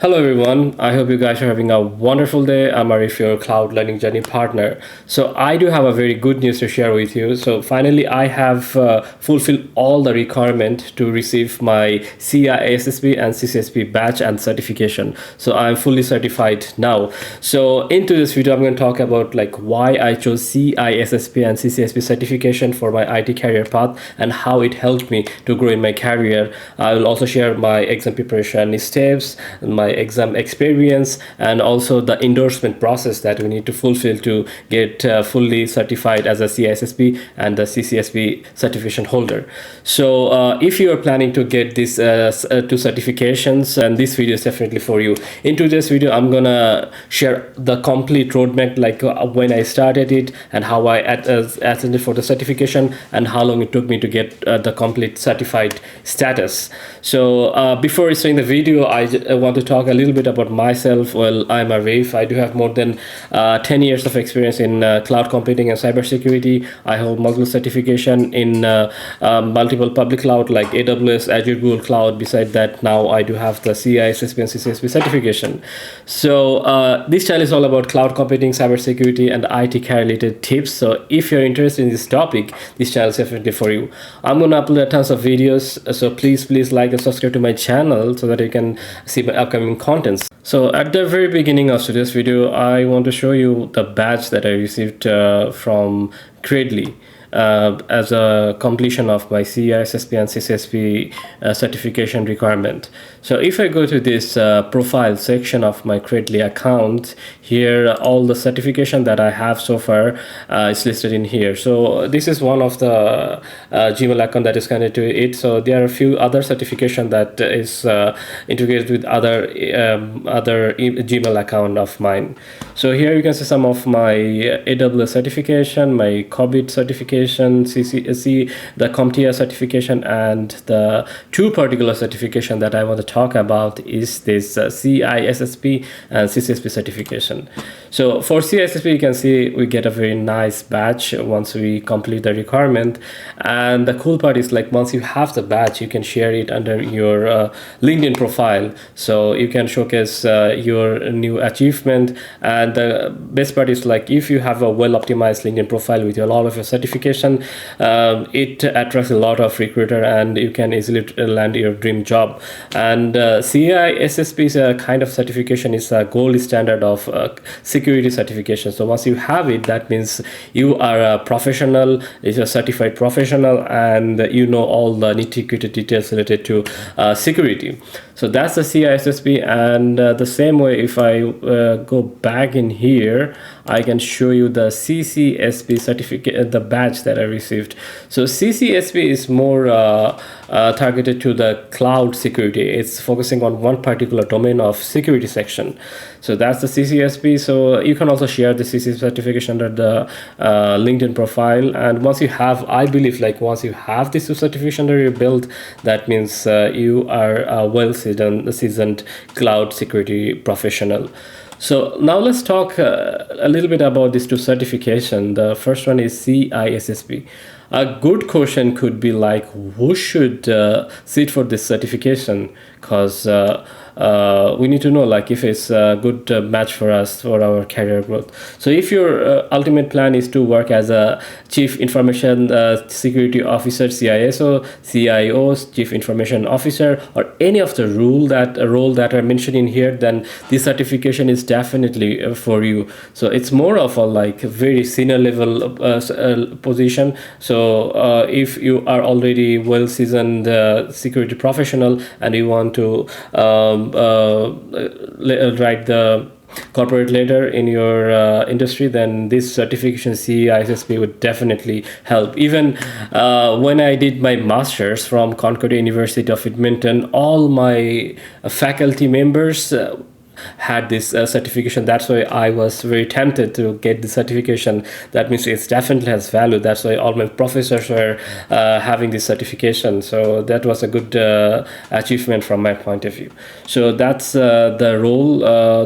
Hello everyone, I hope you guys are having a wonderful day. I'm Arif, your cloud learning journey partner. So I do have a very good news to share with you. So finally I have fulfilled all the requirement to receive my CISSP and CCSP badge and certification. So I'm fully certified now. So into this video I'm going to talk about like why I chose CISSP and CCSP certification for my IT career path and how it helped me to grow in my career. I will also share my exam preparation steps, my exam experience, and also the endorsement process that we need to fulfill to get fully certified as a CISSP and the CCSP certification holder. So if you are planning to get these two certifications, then this video is definitely for you. In today's video I'm gonna share the complete roadmap, like when I started it and how I attended for the certification and how long it took me to get the complete certified status. So before starting the video, I want to talk a little bit about myself. Well, I'm Arif. I do have more than 10 years of experience in cloud computing and cybersecurity. I hold multiple certification in multiple public cloud like AWS, Azure, Google Cloud. Beside that, now I do have the CISSP and CCSP certification. So this channel is all about cloud computing, cybersecurity, and IT care related tips. So if you're interested in this topic, this channel is definitely for you. I'm gonna upload tons of videos, so please like and subscribe to my channel so that you can see my upcoming contents. So at the very beginning of today's video, I want to show you the badge that I received from Credly as a completion of my CISSP and CCSP certification requirement. So if I go to this profile section of my Credly account, here all the certification that I have so far is listed in here. So this is one of the Gmail account that is connected to it. So there are a few other certification that is integrated with other Gmail account of mine. So here you can see some of my AWS certification, my COVID certification, CCSC, the CompTIA certification, and the two particular certification that I want to talk about is this CISSP and CCSP certification. So for CISSP, you can see we get a very nice badge once we complete the requirement. And the cool part is like once you have the badge, you can share it under your LinkedIn profile. So you can showcase your new achievement. And the best part is like if you have a well optimized LinkedIn profile with a lot of your certification, it attracts a lot of recruiter and you can easily land your dream job. And CISSP is a kind of certification, is a gold standard of security certification. So once you have it, that means you are a professional, is a certified professional, and you know all the nitty-gritty details related to security. So that's the CISSP. And the same way, if I go back in here, I can show you the CCSP certificate, the badge that I received. So CCSP is more targeted to the cloud security. It's focusing on one particular domain of security section. So that's the CCSP. So you can also share the CCSP certification under the LinkedIn profile. And once you have, I believe like once you have this certification under your belt, that means you are a well-seasoned cloud security professional. So now let's talk a little bit about these two certifications. The first one is CISSP. A good question could be like, who should sit for this certification? Because we need to know like if it's a good match for us for our career growth. So if your ultimate plan is to work as a Chief Information Security Officer, CISO, CIO, Chief Information Officer, or any of the role that are mentioned in here, then this certification is definitely for you. So it's more of a like very senior level position. So if you are already well seasoned security professional and you want to write the corporate letter in your industry, then this certification CISSP would definitely help. Even when I did my master's from Concordia University of Edmonton, all my faculty members had this certification. That's why I was very tempted to get the certification. That means it definitely has value. That's why all my professors were having this certification. So that was a good achievement from my point of view. So that's the role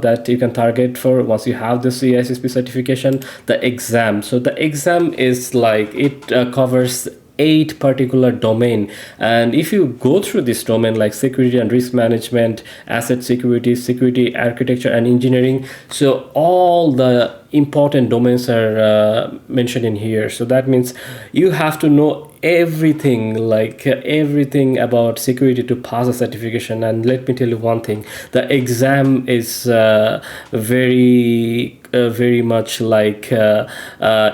that you can target for once you have the CISSP certification. The exam. So the exam is like it covers 8 particular domain, and if you go through this domain like security and risk management, asset security, security architecture and engineering, so all the important domains are mentioned in here. So that means you have to know everything, like everything about security to pass a certification. And let me tell you one thing, the exam is very much like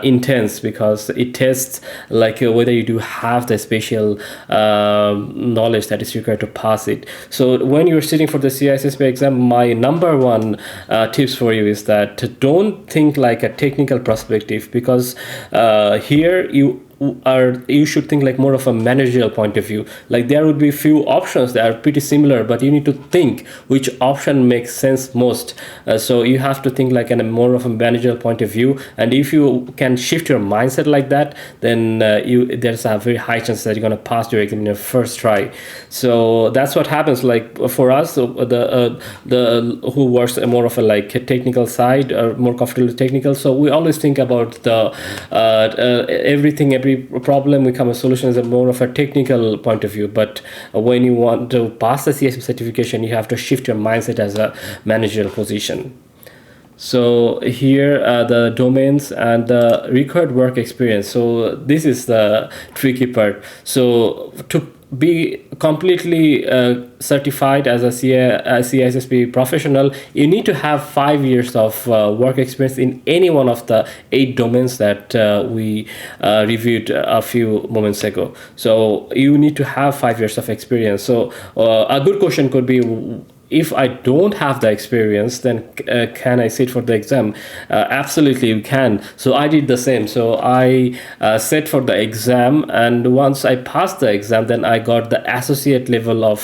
intense, because it tests like whether you do have the special knowledge that is required to pass it. So when you're sitting for the CISSP exam, my number one tips for you is that don't think like a technical perspective, because here you should think like more of a managerial point of view. Like there would be few options that are pretty similar, but you need to think which option makes sense most. So you have to think like in a more of a managerial point of view, and if you can shift your mindset like that, then there's a very high chance that you're going to pass your exam in your first try. So that's what happens. Like for us, the who works more of a like a technical side, or more comfortable with technical, so we always think about the every problem become a solution as a more of a technical point of view. But when you want to pass the CSP certification, you have to shift your mindset as a managerial position. So here the domains and the required work experience. So this is the tricky part. So to be completely certified as a CISSP professional, you need to have 5 years of work experience in any one of the 8 domains that we reviewed a few moments ago. So you need to have 5 years of experience. So a good question could be, if I don't have the experience, then can I sit for the exam? Absolutely, you can. So I did the same. So I sat for the exam, and once I passed the exam, then I got the associate level of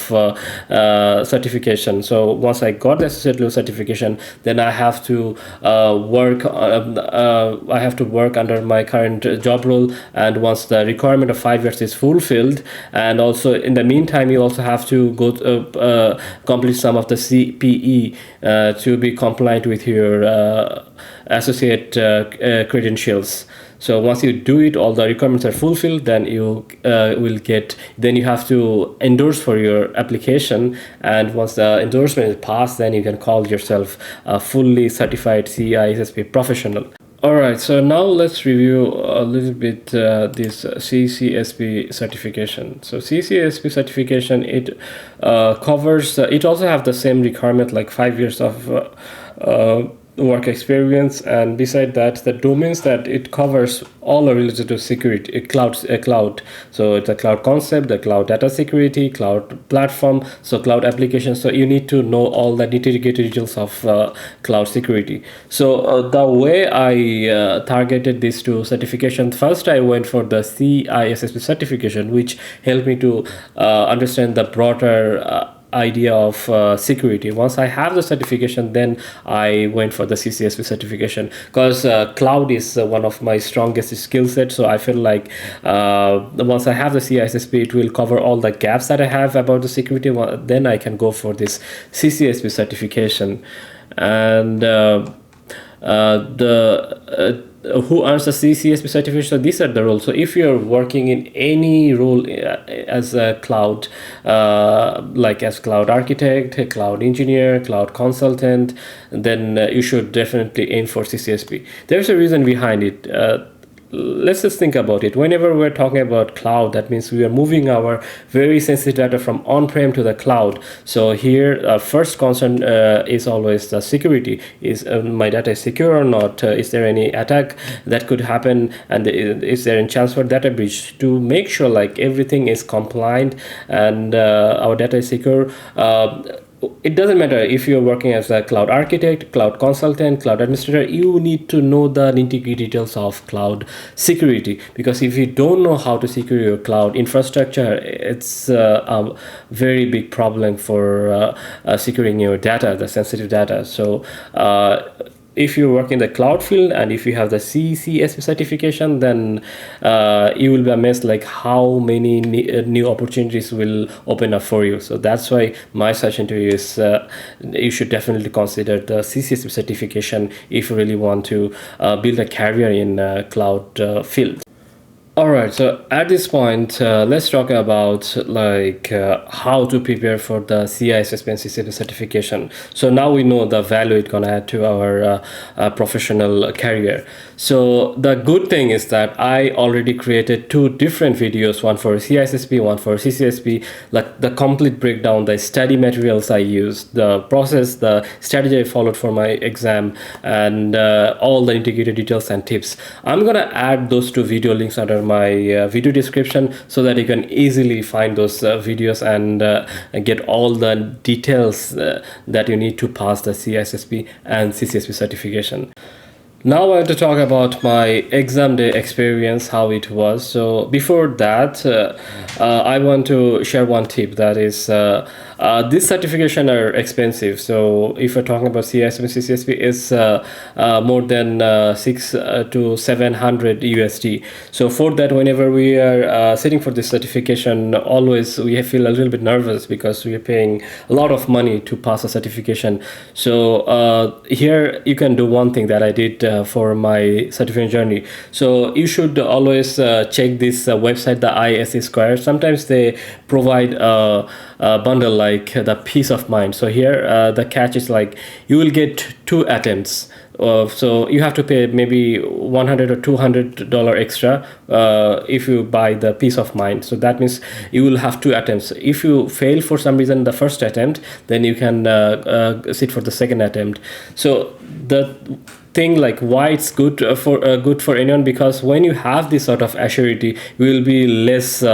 certification. So once I got the associate level certification, then I have to work. I have to work under my current job role, and once the requirement of 5 years is fulfilled, and also in the meantime, you also have to go complete some of the CPE to be compliant with your associate credentials. So once you do it, all the requirements are fulfilled, then you will get, then you have to endorse for your application, and once the endorsement is passed, then you can call yourself a fully certified CISSP professional. All right, so now let's review a little bit this CCSP certification. So CCSP certification, it covers, it also have the same requirement like 5 years of work experience, and beside that, the domains that it covers all are related to security, cloud. So it's a cloud concept, the cloud data security, cloud platform, so cloud applications. So you need to know all the nitty-gritty details of cloud security. So the way I targeted these 2 certifications, first I went for the CISSP certification, which helped me to understand the broader idea of security. Once I have the certification, then I went for the CCSP certification, because cloud is one of my strongest skill sets. So I feel like once I have the CISSP, it will cover all the gaps that I have about the security. Then I can go for this CCSP certification. And who earns the CCSP certification? So these are the roles. So if you're working in any role as a cloud, like as cloud architect, cloud engineer, cloud consultant, then you should definitely aim for CCSP. There's a reason behind it. Let's just think about it. Whenever we're talking about cloud, that means we are moving our very sensitive data from on-prem to the cloud. So here, first concern is always the security. Is my data secure or not? Is there any attack that could happen? And is there any chance for data breach? To make sure like everything is compliant and our data is secure, it doesn't matter if you're working as a cloud architect, cloud consultant, cloud administrator, you need to know the nitty-gritty details of cloud security, because if you don't know how to secure your cloud infrastructure, it's a very big problem for securing your data, the sensitive data. So if you work in the cloud field and if you have the CCSP certification, then you will be amazed like how many new opportunities will open up for you. So that's why my suggestion to you is you should definitely consider the CCSP certification if you really want to build a career in cloud field. All right, so at this point, let's talk about how to prepare for the CISSP and CCSP certification. So now we know the value it's gonna add to our professional career. So the good thing is that I already created two different videos, one for CISSP, one for CCSP, like the complete breakdown, the study materials I used, the process, the strategy I followed for my exam, and all the integrated details and tips. I'm gonna add those two video links under my video description so that you can easily find those videos and get all the details that you need to pass the CISSP and CCSP certification. Now I want to talk about my exam day experience, how it was. So before that, I want to share one tip, that is this certification are expensive. So if you're talking about CISSP, CCSP is more than 600 to 700 USD. So for that, whenever we are sitting for this certification, always we feel a little bit nervous because we are paying a lot of money to pass a certification. So here you can do one thing that I did for my certification journey. So you should always check this website, the ISE Square. Sometimes they provide a bundle like the peace of mind. So here the catch is like you will get 2 attempts. So you have to pay maybe $100 or $200 extra if you buy the peace of mind. So that means you will have 2 attempts. If you fail for some reason the first attempt, then you can sit for the second attempt. So the thing like why it's good for anyone, because when you have this sort of assurity, you will be less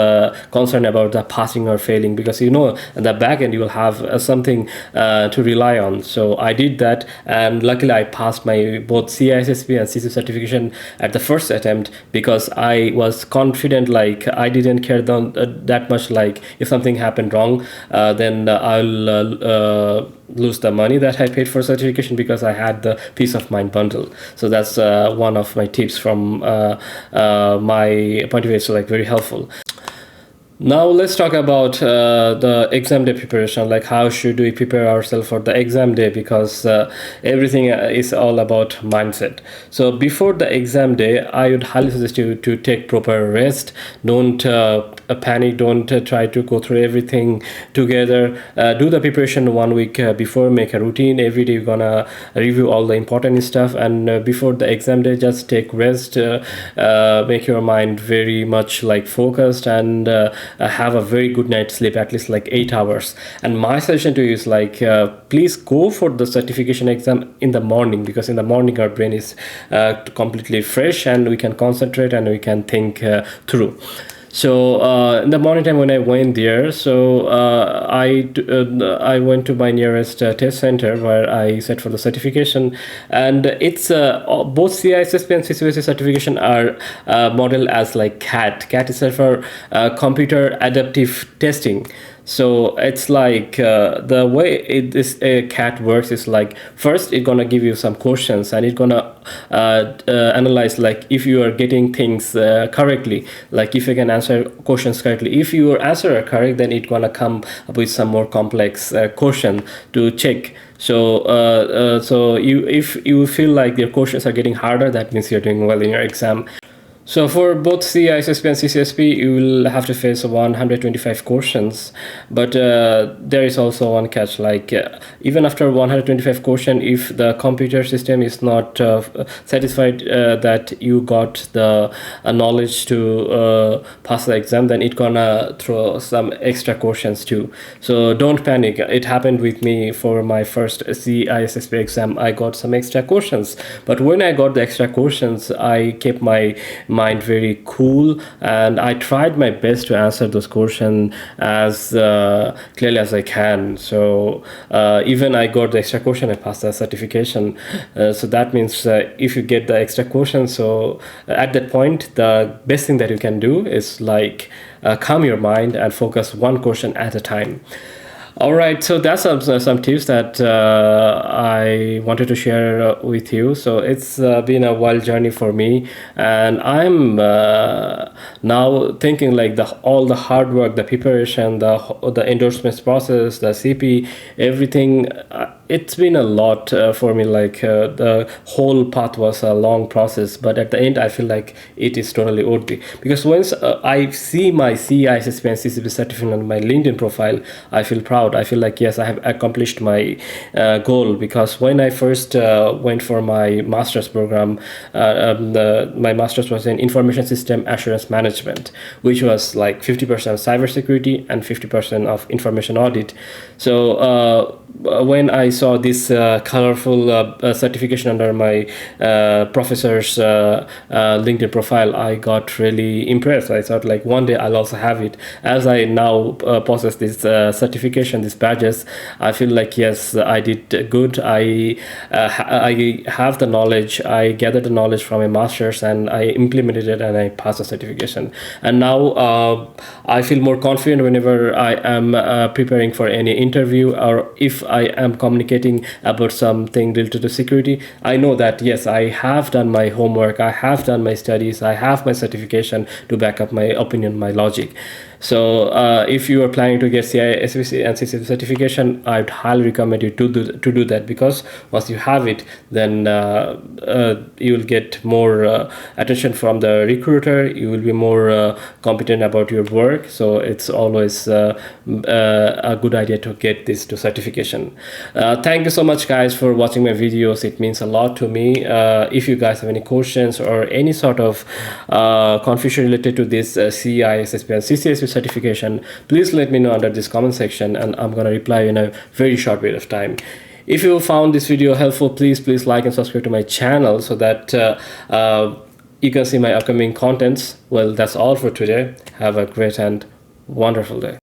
concerned about the passing or failing, because you know at the back end you will have something to rely on. So I did that, and luckily I passed my both CISSP and CC certification at the first attempt, because I was confident, like I didn't care that much, like if something happened wrong, then I'll lose the money that I paid for certification, because I had the peace of mind bundle. So that's one of my tips from my point of view. It's like very helpful. Now let's talk about the exam day preparation, like how should we prepare ourselves for the exam day, because everything is all about mindset. So before the exam day, I would highly suggest you to take proper rest. Don't panic, don't try to go through everything together. Do the preparation 1 week before, make a routine. Every day you're gonna review all the important stuff, and before the exam day, just take rest, make your mind very much like focused, and have a very good night's sleep, at least like 8 hours. And my suggestion to you is like please go for the certification exam in the morning, because in the morning our brain is completely fresh and we can concentrate and we can think through. So in the morning time when I went there, so I went to my nearest test center where I sat for the certification, and it's both CISSP and CCSP certification are modeled as like CAT. CAT is for computer adaptive testing. So it's like the way this CAT works is like, first it's gonna give you some questions, and it's gonna analyze like if you are getting things correctly, like if you can answer questions correctly. If your answer are correct, then it's gonna come up with some more complex question to check. So if you feel like your questions are getting harder, that means you're doing well in your exam. So for both CISSP and CCSP, you will have to face 125 questions, but there is also one catch. Like even after 125 question, if the computer system is not satisfied that you got the knowledge to pass the exam, then it gonna throw some extra questions too. So don't panic. It happened with me for my first CISSP exam. I got some extra questions, but when I got the extra questions, I kept my mind very cool, and I tried my best to answer those questions as clearly as I can. So even I got the extra question, I passed the certification. So that means if you get the extra question, so at that point the best thing that you can do is like calm your mind and focus one question at a time. All right, so that's some tips that I wanted to share with you. So it's been a wild journey for me, and I'm now thinking like all the hard work, the preparation, the endorsements process, the CP, everything. it's been a lot for me. Like the whole path was a long process, but at the end I feel like it is totally worth it, because once I see my CISSP and CCP certificate on my LinkedIn profile, I feel proud. I feel like yes, I have accomplished my goal, because when I first went for my master's program, my master's was in information system assurance management, which was like 50% cybersecurity and 50% of information audit. So when I saw this colorful certification under my professor's LinkedIn profile, I got really impressed. I thought like one day I'll also have it. As I now possess this certification, these badges, I feel like yes, I did good. I have the knowledge. I gathered the knowledge from a master's and I implemented it and I passed the certification. And now I feel more confident whenever I am preparing for any interview, or if I am communicating about something related to security. I know that yes, I have done my homework, I have done my studies, I have my certification to back up my opinion, my logic. So if you are planning to get CISSP and CCSP certification, I'd highly recommend you to do that, because once you have it, then you will get more attention from the recruiter. You will be more competent about your work. So it's always a good idea to get this to certification. Thank you so much, guys, for watching my videos. It means a lot to me. If you guys have any questions or any sort of confusion related to this CISSP and CCSP certification, please let me know under this comment section, and I'm gonna reply in a very short period of time. If you found this video helpful, please like and subscribe to my channel so that you can see my upcoming contents. Well, that's all for today. Have a great and wonderful day.